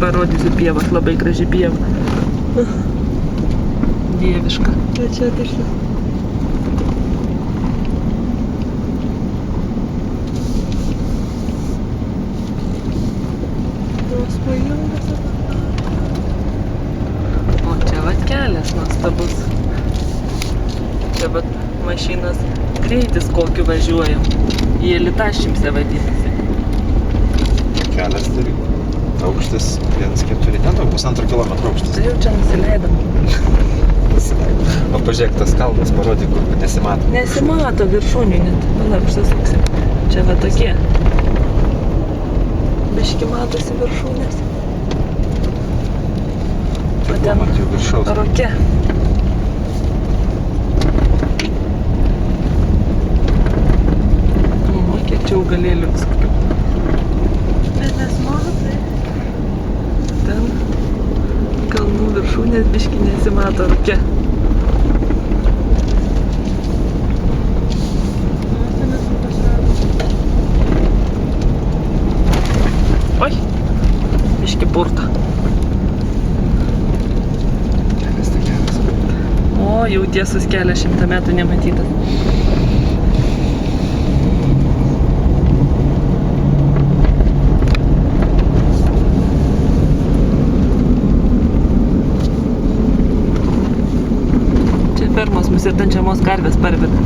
parodysiu pievas, labai graži pieva. Dieviška. Tai čia tarsi. O čia vat kelias nuostabus. Čia vat mašinas greitis kokiu važiuojam. Į Elitaščimse vadinasi. Kelias turi. Aukštis 1,4, ne, 1,5 kilometro aukštis. Tai jau čia nusileidam. O pažiūrėk, tas kalnas parodė, kur nesimato. Nesimato viršūnių net. Palauk, užsisuksim. Čia va tokie. Biški matosi viršūnės. O ten Mačiau viršaus. roke. O kiek čia augalėlių visokių. Bet nesimato, tai. Ten kalnų viršūnės biški nesimato roke. Oi, biški purta. Kelias tai geras. O, jau tiesus kelias 100 metų nematytas. Čia fermos mus ir tančiamos karvės parveda.